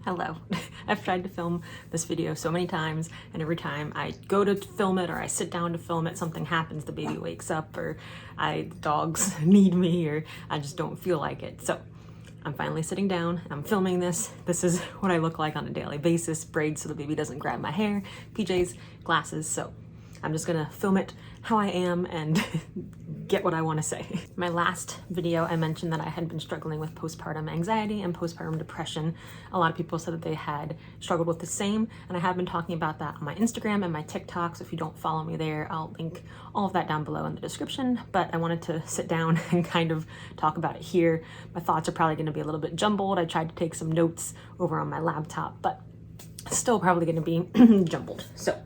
Hello. I've tried to film this video so many times, and every time I go to film it or I sit down to film it, something happens, the baby wakes up, or dogs need me, or I just don't feel like it. So I'm finally sitting down, I'm filming this. This is what I look like on a daily basis, braids so the baby doesn't grab my hair, PJs, glasses, so I'm just gonna film it how I am and get what I want to say. My last video, I mentioned that I had been struggling with postpartum anxiety and postpartum depression. A lot of people said that they had struggled with the same, and I have been talking about that on my Instagram and my TikTok, so if you don't follow me there, I'll link all of that down below in the description, but I wanted to sit down and kind of talk about it here. My thoughts are probably going to be a little bit jumbled. I tried to take some notes over on my laptop, but still probably going to be jumbled. So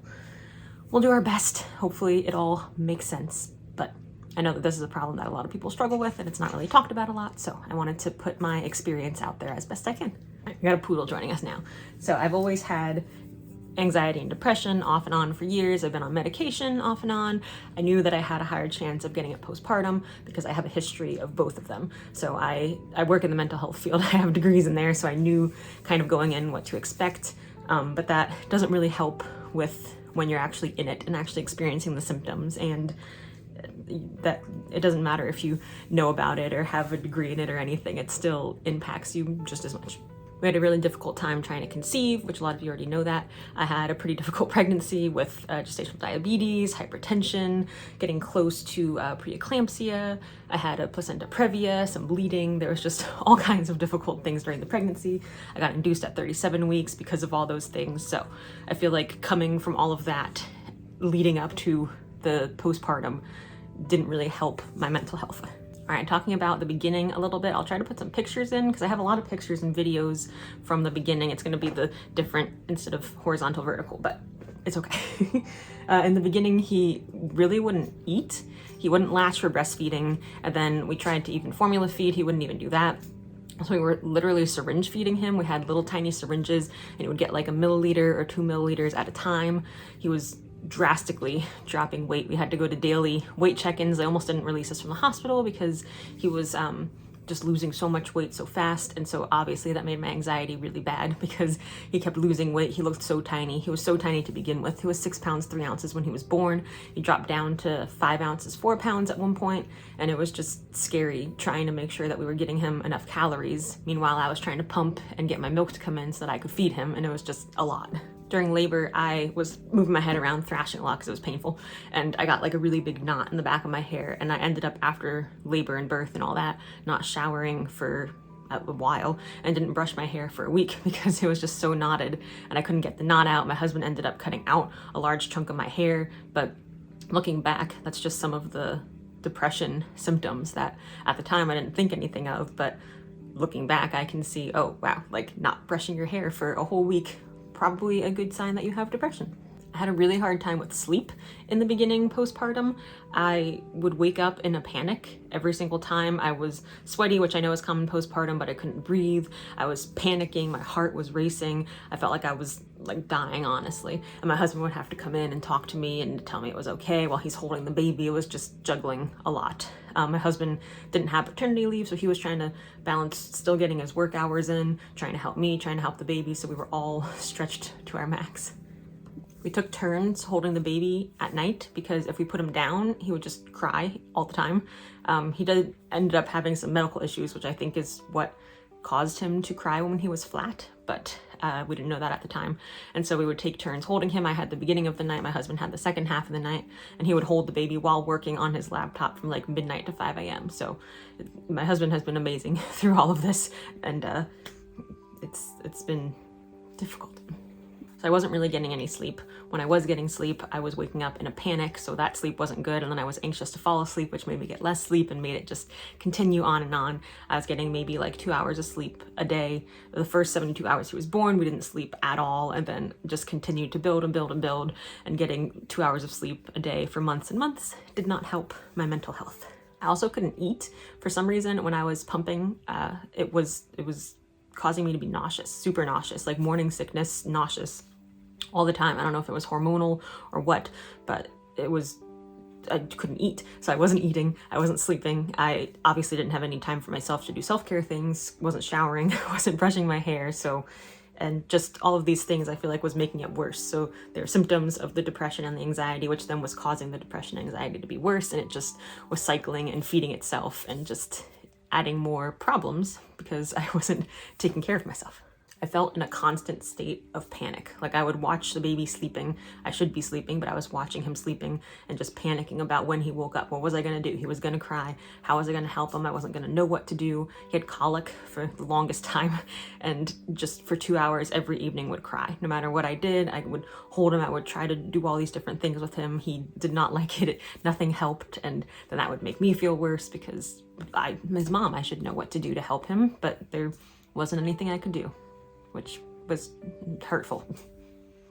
we'll do our best. Hopefully it all makes sense, but I know that this is a problem that a lot of people struggle with and it's not really talked about a lot, so I wanted to put my experience out there as best I can. We got a poodle joining us now. So I've always had anxiety and depression off and on for years. I've been on medication off and on. I knew that I had a higher chance of getting it postpartum because I have a history of both of them. So I work in the mental health field. I have degrees in there, so I knew kind of going in what to expect, but that doesn't really help with when you're actually in it and actually experiencing the symptoms, and that it doesn't matter if you know about it or have a degree in it or anything, it still impacts you just as much. We had a really difficult time trying to conceive, which a lot of you already know that. I had a pretty difficult pregnancy with gestational diabetes, hypertension, getting close to preeclampsia. I had a placenta previa, some bleeding. There was just all kinds of difficult things during the pregnancy. I got induced at 37 weeks because of all those things. So I feel like coming from all of that leading up to the postpartum didn't really help my mental health. All right, talking about the beginning a little bit, I'll try to put some pictures in because I have a lot of pictures and videos from the beginning. It's gonna be the different instead of horizontal, vertical, but it's okay. In the beginning, he really wouldn't eat. He wouldn't latch for breastfeeding. And then we tried to even formula feed. He wouldn't even do that. So we were literally syringe feeding him. We had little tiny syringes and he would get like 1 milliliter or 2 milliliters at a time. He was drastically dropping weight. We had to go to daily weight check-ins. They almost didn't release us from the hospital because he was just losing so much weight so fast, and so obviously that made my anxiety really bad because he kept losing weight. He looked so tiny. He was so tiny to begin with. He was 6 pounds 3 ounces when he was born. He dropped down to 5 ounces 4 pounds at one point, and it was just scary trying to make sure that we were getting him enough calories. Meanwhile, I was trying to pump and get my milk to come in so that I could feed him, and it was just a lot. During labor, I was moving my head around, thrashing a lot because it was painful, and I got like a really big knot in the back of my hair, and I ended up, after labor and birth and all that, not showering for a while and didn't brush my hair for a week because it was just so knotted and I couldn't get the knot out. My husband ended up cutting out a large chunk of my hair, but looking back, that's just some of the depression symptoms that at the time I didn't think anything of, but looking back, I can see, oh wow, like not brushing your hair for a whole week, probably a good sign that you have depression. I had a really hard time with sleep in the beginning postpartum. I would wake up in a panic every single time. I was sweaty, which I know is common postpartum, but I couldn't breathe. I was panicking, my heart was racing. I felt like I was like dying, honestly. And my husband would have to come in and talk to me and tell me it was okay while he's holding the baby. It was just juggling a lot. My husband didn't have paternity leave, so he was trying to balance still getting his work hours in, trying to help me, trying to help the baby, so we were all stretched to our max. We took turns holding the baby at night because if we put him down, he would just cry all the time. He ended up having some medical issues, which I think is what caused him to cry when he was flat, but we didn't know that at the time. And so we would take turns holding him. I had the beginning of the night, my husband had the second half of the night, and he would hold the baby while working on his laptop from like midnight to 5 a.m. So my husband has been amazing through all of this, and it's been difficult. So I wasn't really getting any sleep. When I was getting sleep, I was waking up in a panic, so that sleep wasn't good, and then I was anxious to fall asleep, which made me get less sleep and made it just continue on and on. I was getting maybe like 2 hours of sleep a day. The first 72 hours he was born, we didn't sleep at all, and then just continued to build and build and build, and getting 2 hours of sleep a day for months and months did not help my mental health. I also couldn't eat for some reason when I was pumping. It was causing me to be nauseous, super nauseous, like morning sickness, nauseous all the time. I don't know if it was hormonal or what, but I couldn't eat. So I wasn't eating, I wasn't sleeping. I obviously didn't have any time for myself to do self-care things, wasn't showering, wasn't brushing my hair. So And just all of these things I feel like was making it worse. So there were symptoms of the depression and the anxiety, which then was causing the depression and anxiety to be worse. And it just was cycling and feeding itself and just adding more problems because I wasn't taking care of myself. I felt in a constant state of panic. Like I would watch the baby sleeping. I should be sleeping, but I was watching him sleeping and just panicking about when he woke up. What was I going to do? He was going to cry. How was I going to help him? I wasn't going to know what to do. He had colic for the longest time and just for 2 hours every evening would cry. No matter what I did, I would hold him. I would try to do all these different things with him. He did not like it. Nothing helped. And then that would make me feel worse because his mom, I should know what to do to help him, but there wasn't anything I could do, which was hurtful.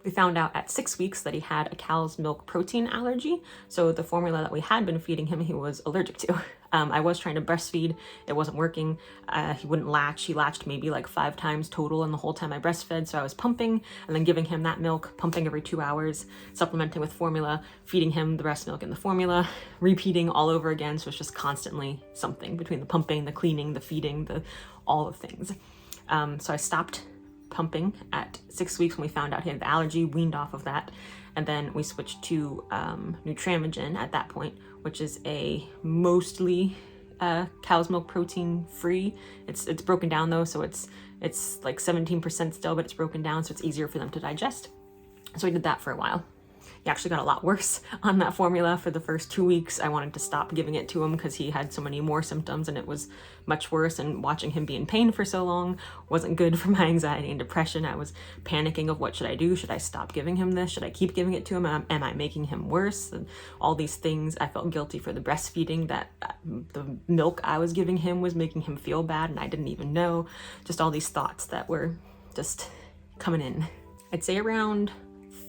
We found out at 6 weeks that he had a cow's milk protein allergy. So the formula that we had been feeding him, he was allergic to. I was trying to breastfeed. It wasn't working. He wouldn't latch. He latched maybe like 5 times total in the whole time I breastfed. So I was pumping and then giving him that milk, pumping every 2 hours, supplementing with formula, feeding him the breast milk and the formula, repeating all over again. So it's just constantly something between the pumping, the cleaning, the feeding, all the things. So I stopped pumping at 6 weeks when we found out he had the allergy, weaned off of that. And then we switched to Nutramigen at that point, which is a mostly cow's milk protein free. It's broken down though, so it's like 17% still, but it's broken down so it's easier for them to digest. So we did that for a while. He actually got a lot worse on that formula for the first 2 weeks. I wanted to stop giving it to him because he had so many more symptoms and it was much worse, and watching him be in pain for so long wasn't good for my anxiety and depression. I was panicking of what should I do? Should I stop giving him this? Should I keep giving it to him? Am I making him worse? And all these things. I felt guilty for the breastfeeding, that the milk I was giving him was making him feel bad and I didn't even know. Just all these thoughts that were just coming in. I'd say around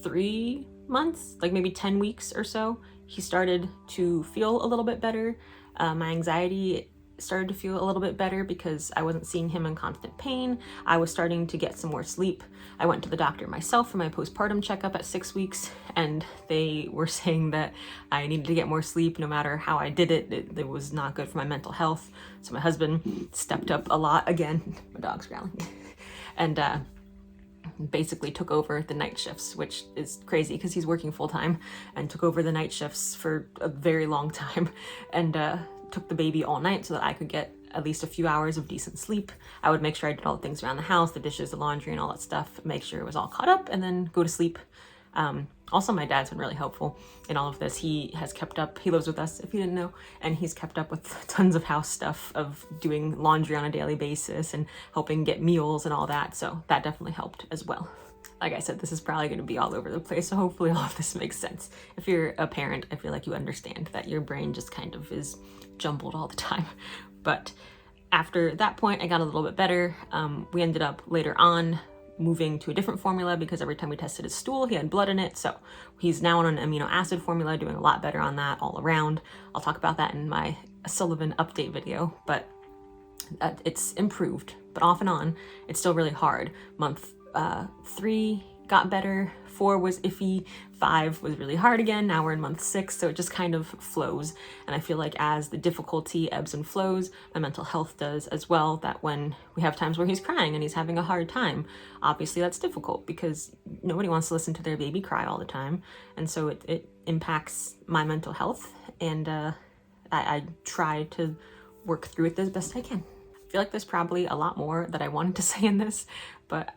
3 months, like maybe 10 weeks or so, he started to feel a little bit better. My anxiety started to feel a little bit better because I wasn't seeing him in constant pain. I was starting to get some more sleep. I went to the doctor myself for my postpartum checkup at 6 weeks, and they were saying that I needed to get more sleep no matter how I did it. It was not good for my mental health. So my husband stepped up a lot again. My dog's growling. And basically took over the night shifts, which is crazy because he's working full-time, and took over the night shifts for a very long time, and took the baby all night so that I could get at least a few hours of decent sleep. I would make sure I did all the things around the house, the dishes, the laundry, and all that stuff, make sure it was all caught up, and then go to sleep. Also, my dad's been really helpful in all of this. He has kept up, he lives with us if you didn't know, and he's kept up with tons of house stuff, of doing laundry on a daily basis and helping get meals and all that. So that definitely helped as well. Like I said, this is probably going to be all over the place, so hopefully all of this makes sense. If you're a parent, I feel like you understand that your brain just kind of is jumbled all the time. But after that point, I got a little bit better. We ended up later on moving to a different formula because every time we tested his stool, he had blood in it. So he's now on an amino acid formula, doing a lot better on that all around. I'll talk about that in my Sullivan update video, but it's improved. But off and on, it's still really hard. Month 3 got better, 4 was iffy, 5 was really hard again. Now we're in month 6, so it just kind of flows. And I feel like as the difficulty ebbs and flows, my mental health does as well. That when we have times where he's crying and he's having a hard time, obviously that's difficult because nobody wants to listen to their baby cry all the time. And so it impacts my mental health, and I try to work through it as best I can. I feel like there's probably a lot more that I wanted to say in this, but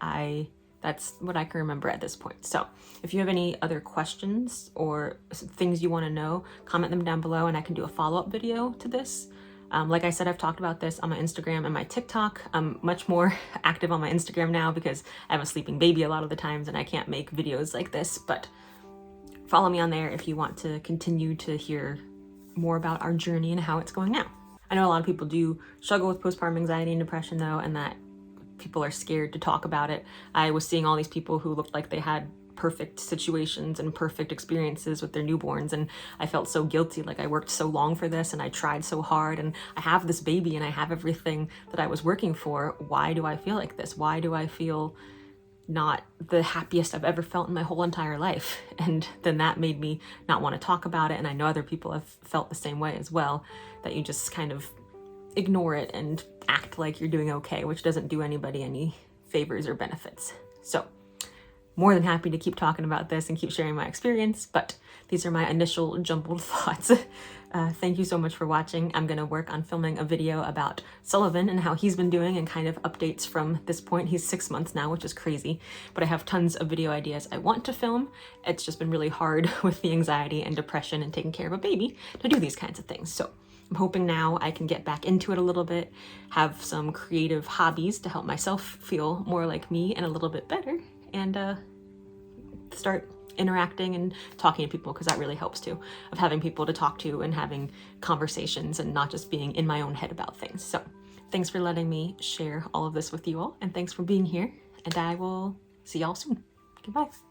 that's what I can remember at this point. So if you have any other questions or things you want to know, comment them down below and I can do a follow-up video to this. Like I said, I've talked about this on my Instagram and my TikTok. I'm much more active on my Instagram now because I have a sleeping baby a lot of the times and I can't make videos like this, but follow me on there if you want to continue to hear more about our journey and how it's going now. I know a lot of people do struggle with postpartum anxiety and depression though, and that people are scared to talk about it. I was seeing all these people who looked like they had perfect situations and perfect experiences with their newborns, and I felt so guilty. Like I worked so long for this and I tried so hard and I have this baby and I have everything that I was working for. Why do I feel like this? Why do I feel not the happiest I've ever felt in my whole entire life? And then that made me not want to talk about it. And I know other people have felt the same way as well, that you just kind of ignore it and act like you're doing okay, which doesn't do anybody any favors or benefits. So more than happy to keep talking about this and keep sharing my experience, but these are my initial jumbled thoughts. Thank you so much for watching. I'm gonna work on filming a video about Sullivan and how he's been doing and kind of updates from this point. He's 6 months now, which is crazy, but I have tons of video ideas I want to film. It's just been really hard with the anxiety and depression and taking care of a baby to do these kinds of things. So I'm hoping now I can get back into it a little bit, have some creative hobbies to help myself feel more like me and a little bit better, and start interacting and talking to people, because that really helps too, of having people to talk to and having conversations and not just being in my own head about things. So thanks for letting me share all of this with you all, and thanks for being here, and I will see y'all soon. Goodbye.